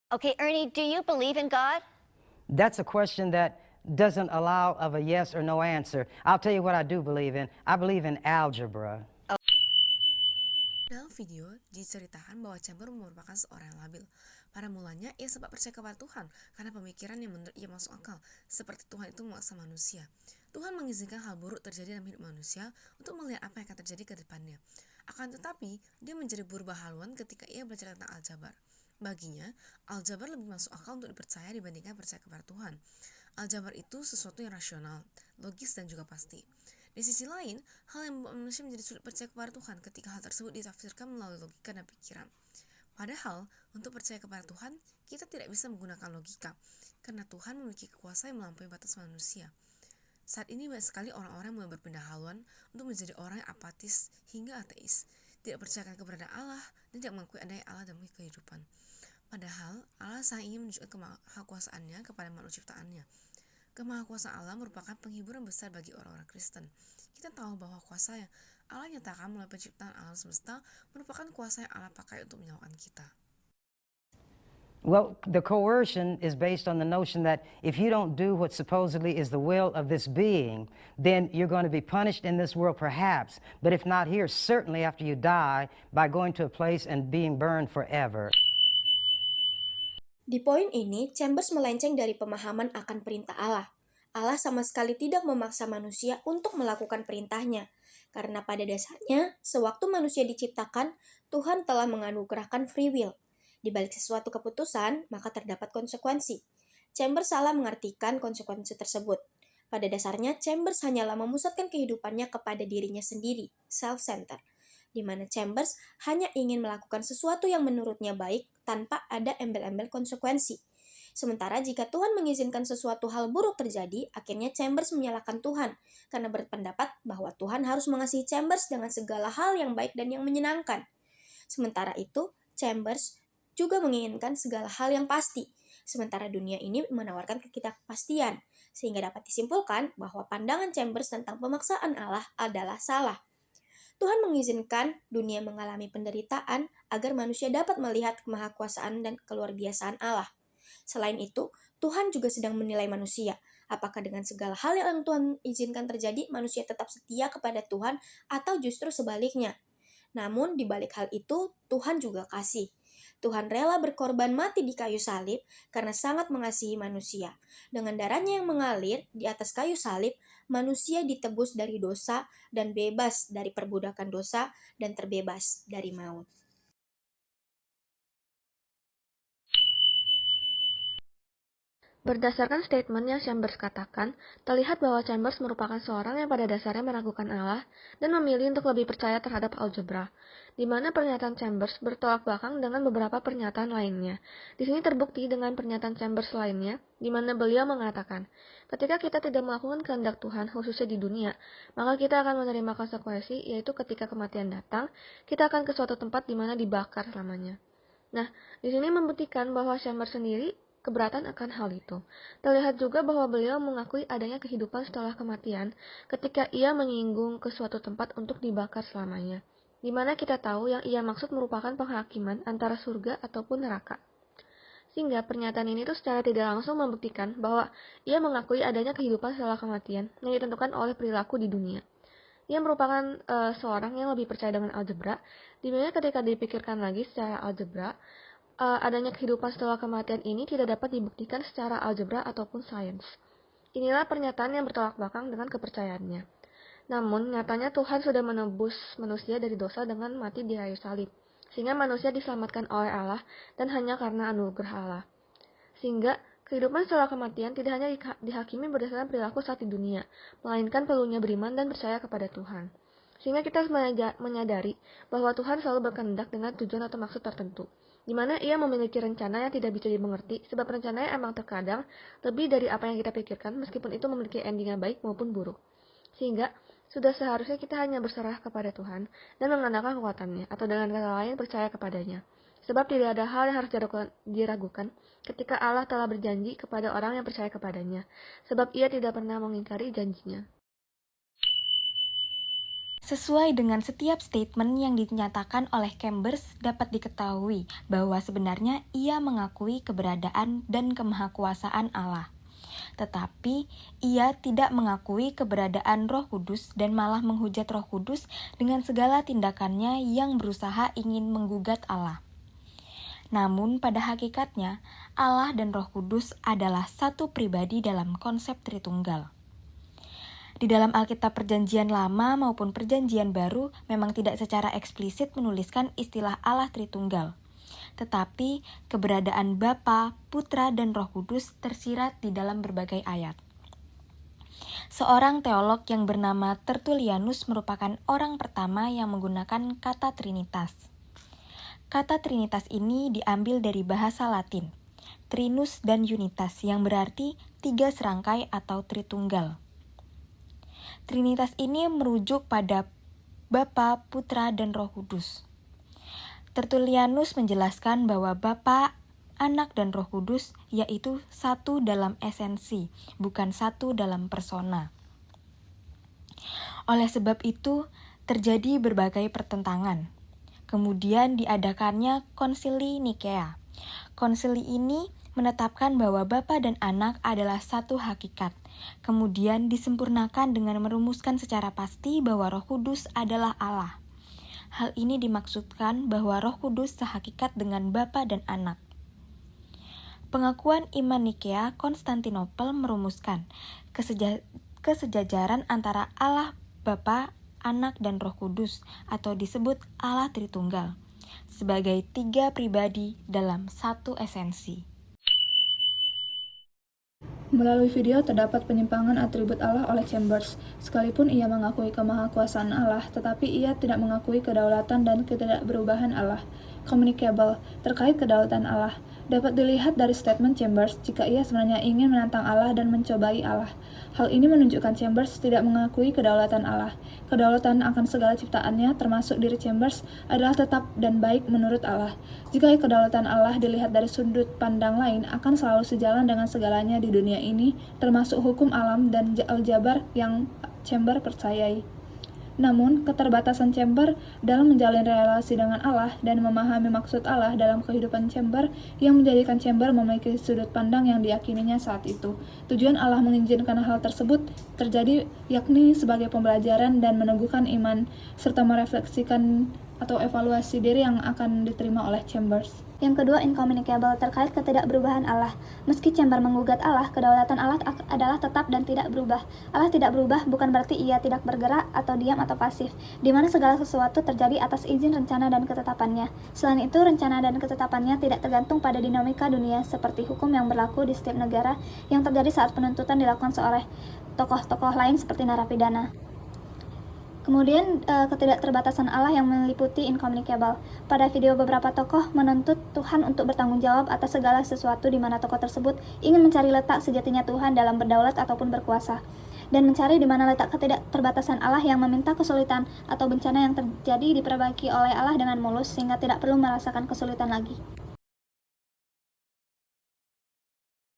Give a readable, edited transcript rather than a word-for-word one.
Okay, Ernie, do you believe in God? That's a question that doesn't allow of a yes or no answer. I'll tell you what I do believe in. I believe in algebra. Dalam video, diceritakan bahwa Chamber merupakan seorang yang labil. Pada mulanya, ia sempat percaya kepada Tuhan karena pemikiran yang menurut ia masuk akal, seperti Tuhan itu memaksa manusia. Tuhan mengizinkan hal buruk terjadi dalam hidup manusia untuk melihat apa yang akan terjadi ke depannya. Akan tetapi, dia menjadi berubah haluan ketika ia belajar tentang aljabar. Baginya, aljabar lebih masuk akal untuk dipercaya dibandingkan percaya kepada Tuhan. Aljabar itu sesuatu yang rasional, logis, dan juga pasti. Di sisi lain, hal yang membuat manusia menjadi sulit percaya kepada Tuhan ketika hal tersebut ditafsirkan melalui logika dan pikiran. Padahal, untuk percaya kepada Tuhan, kita tidak bisa menggunakan logika, karena Tuhan memiliki kekuasaan yang melampaui batas manusia. Saat ini banyak sekali orang-orang mulai berpindah haluan untuk menjadi orang yang apatis hingga ateis, tidak percaya kepada Allah, dan tidak mengakui adanya Allah dalam kehidupan. Padahal, Allah sangat ingin menunjukkan kemahakuasaannya kepada makhluk ciptaannya. Kemahakuasaan Allah merupakan penghiburan besar bagi orang-orang Kristen. Kita tahu bahwa kuasa yang Allah nyatakan melalui penciptaan alam semesta merupakan kuasa yang Allah pakai untuk menyelamatkan kita. Well, the coercion is based on the notion that if you don't do what supposedly is the will of this being, then you're going to be punished in this world perhaps, but if not here, certainly after you die by going to a place and being burned forever. Di poin ini, Chambers melenceng dari pemahaman akan perintah Allah. Allah sama sekali tidak memaksa manusia untuk melakukan perintahnya, karena pada dasarnya, sewaktu manusia diciptakan, Tuhan telah menganugerahkan free will. Di balik sesuatu keputusan, maka terdapat konsekuensi. Chambers salah mengartikan konsekuensi tersebut. Pada dasarnya, Chambers hanyalah memusatkan kehidupannya kepada dirinya sendiri, self-centered, di mana Chambers hanya ingin melakukan sesuatu yang menurutnya baik tanpa ada embel-embel konsekuensi. Sementara jika Tuhan mengizinkan sesuatu hal buruk terjadi, akhirnya Chambers menyalahkan Tuhan karena berpendapat bahwa Tuhan harus mengasihi Chambers dengan segala hal yang baik dan yang menyenangkan. Sementara itu, Chambers juga menginginkan segala hal yang pasti, sementara dunia ini menawarkan ke kita kepastian, sehingga dapat disimpulkan bahwa pandangan Chambers tentang pemaksaan Allah adalah salah. Tuhan mengizinkan dunia mengalami penderitaan agar manusia dapat melihat kemahakuasaan dan keluarbiasaan Allah. Selain itu, Tuhan juga sedang menilai manusia. Apakah dengan segala hal yang Tuhan izinkan terjadi, manusia tetap setia kepada Tuhan atau justru sebaliknya? Namun, di balik hal itu, Tuhan juga kasih. Tuhan rela berkorban mati di kayu salib karena sangat mengasihi manusia. Dengan darahnya yang mengalir di atas kayu salib, manusia ditebus dari dosa dan bebas dari perbudakan dosa dan terbebas dari maut. Berdasarkan statement yang Chambers katakan, terlihat bahwa Chambers merupakan seorang yang pada dasarnya meragukan Allah dan memilih untuk lebih percaya terhadap algebra, di mana pernyataan Chambers bertolak belakang dengan beberapa pernyataan lainnya. Di sini terbukti dengan pernyataan Chambers lainnya, di mana beliau mengatakan, ketika kita tidak melakukan kehendak Tuhan khususnya di dunia, maka kita akan menerima konsekuensi, yaitu ketika kematian datang, kita akan ke suatu tempat di mana dibakar selamanya. Nah, di sini membuktikan bahwa Chambers sendiri keberatan akan hal itu. Terlihat juga bahwa beliau mengakui adanya kehidupan setelah kematian ketika ia menyinggung ke suatu tempat untuk dibakar selamanya, di mana kita tahu yang ia maksud merupakan penghakiman antara surga ataupun neraka. Sehingga pernyataan ini tuh secara tidak langsung membuktikan bahwa ia mengakui adanya kehidupan setelah kematian yang ditentukan oleh perilaku di dunia. Ia merupakan seorang yang lebih percaya dengan algebra, di mana ketika dipikirkan lagi secara algebra, adanya kehidupan setelah kematian ini tidak dapat dibuktikan secara algebra ataupun sains. Inilah pernyataan yang bertolak belakang dengan kepercayaannya. Namun, nyatanya Tuhan sudah menebus manusia dari dosa dengan mati di kayu salib, sehingga manusia diselamatkan oleh Allah dan hanya karena anugerah Allah. Sehingga kehidupan setelah kematian tidak hanya dihakimi berdasarkan perilaku saat di dunia, melainkan perlunya beriman dan percaya kepada Tuhan. Sehingga kita harus menyadari bahwa Tuhan selalu berkehendak dengan tujuan atau maksud tertentu, di mana ia memiliki rencana yang tidak bisa dimengerti, sebab rencananya emang terkadang lebih dari apa yang kita pikirkan, meskipun itu memiliki ending yang baik maupun buruk. Sehingga sudah seharusnya kita hanya berserah kepada Tuhan dan mengandalkan kekuatannya, atau dengan kata lain percaya kepadanya. Sebab tidak ada hal yang harus diragukan ketika Allah telah berjanji kepada orang yang percaya kepadanya, sebab ia tidak pernah mengingkari janjinya. Sesuai dengan setiap statement yang dinyatakan oleh Chambers, dapat diketahui bahwa sebenarnya ia mengakui keberadaan dan kemahakuasaan Allah. Tetapi ia tidak mengakui keberadaan Roh Kudus dan malah menghujat Roh Kudus dengan segala tindakannya yang berusaha ingin menggugat Allah. Namun pada hakikatnya, Allah dan Roh Kudus adalah satu pribadi dalam konsep Tritunggal. Di dalam Alkitab Perjanjian Lama maupun Perjanjian Baru memang tidak secara eksplisit menuliskan istilah Allah Tritunggal. Tetapi keberadaan Bapa, Putra, dan Roh Kudus tersirat di dalam berbagai ayat. Seorang teolog yang bernama Tertullianus merupakan orang pertama yang menggunakan kata Trinitas. Kata Trinitas ini diambil dari bahasa Latin, Trinus dan Unitas, yang berarti tiga serangkai atau Tritunggal. Trinitas ini merujuk pada Bapa, Putra, dan Roh Kudus. Tertullianus menjelaskan bahwa Bapa, Anak, dan Roh Kudus yaitu satu dalam esensi, bukan satu dalam persona. Oleh sebab itu, terjadi berbagai pertentangan. Kemudian diadakannya Konsili Nikea. Konsili ini menetapkan bahwa Bapa dan Anak adalah satu hakikat. Kemudian disempurnakan dengan merumuskan secara pasti bahwa Roh Kudus adalah Allah. Hal ini dimaksudkan bahwa Roh Kudus sehakikat dengan Bapa dan Anak. Pengakuan iman Nikea Konstantinopel merumuskan kesejajaran antara Allah Bapa, Anak, dan Roh Kudus atau disebut Allah Tritunggal sebagai tiga pribadi dalam satu esensi. Melalui video terdapat penyimpangan atribut Allah oleh Chambers. Sekalipun ia mengakui kemahakuasaan Allah, tetapi ia tidak mengakui kedaulatan dan ketidakberubahan Allah. Communicable terkait kedaulatan Allah dapat dilihat dari statement Chambers jika ia sebenarnya ingin menantang Allah dan mencobai Allah. Hal ini menunjukkan Chambers tidak mengakui kedaulatan Allah. Kedaulatan akan segala ciptaannya, termasuk diri Chambers, adalah tetap dan baik menurut Allah. Jika kedaulatan Allah dilihat dari sudut pandang lain, akan selalu sejalan dengan segalanya di dunia ini, termasuk hukum alam dan aljabar yang Chambers percayai. Namun, keterbatasan Chambers dalam menjalin relasi dengan Allah dan memahami maksud Allah dalam kehidupan Chambers yang menjadikan Chambers memiliki sudut pandang yang diyakininya saat itu. Tujuan Allah mengizinkan hal tersebut terjadi yakni sebagai pembelajaran dan meneguhkan iman serta merefleksikan atau evaluasi diri yang akan diterima oleh Chambers. Yang kedua, incommunicable terkait ketidakberubahan Allah. Meski Chambers menggugat Allah, kedaulatan Allah adalah tetap dan tidak berubah. Allah tidak berubah bukan berarti ia tidak bergerak atau diam atau pasif, di mana segala sesuatu terjadi atas izin, rencana, dan ketetapannya. Selain itu, rencana dan ketetapannya tidak tergantung pada dinamika dunia seperti hukum yang berlaku di setiap negara yang terjadi saat penuntutan dilakukan oleh tokoh-tokoh lain seperti narapidana. Kemudian ketidakterbatasan Allah yang meliputi incommunicable. Pada video beberapa tokoh menuntut Tuhan untuk bertanggung jawab atas segala sesuatu di mana tokoh tersebut ingin mencari letak sejatinya Tuhan dalam berdaulat ataupun berkuasa, dan mencari di mana letak ketidakterbatasan Allah yang meminta kesulitan atau bencana yang terjadi diperbaiki oleh Allah dengan mulus sehingga tidak perlu merasakan kesulitan lagi.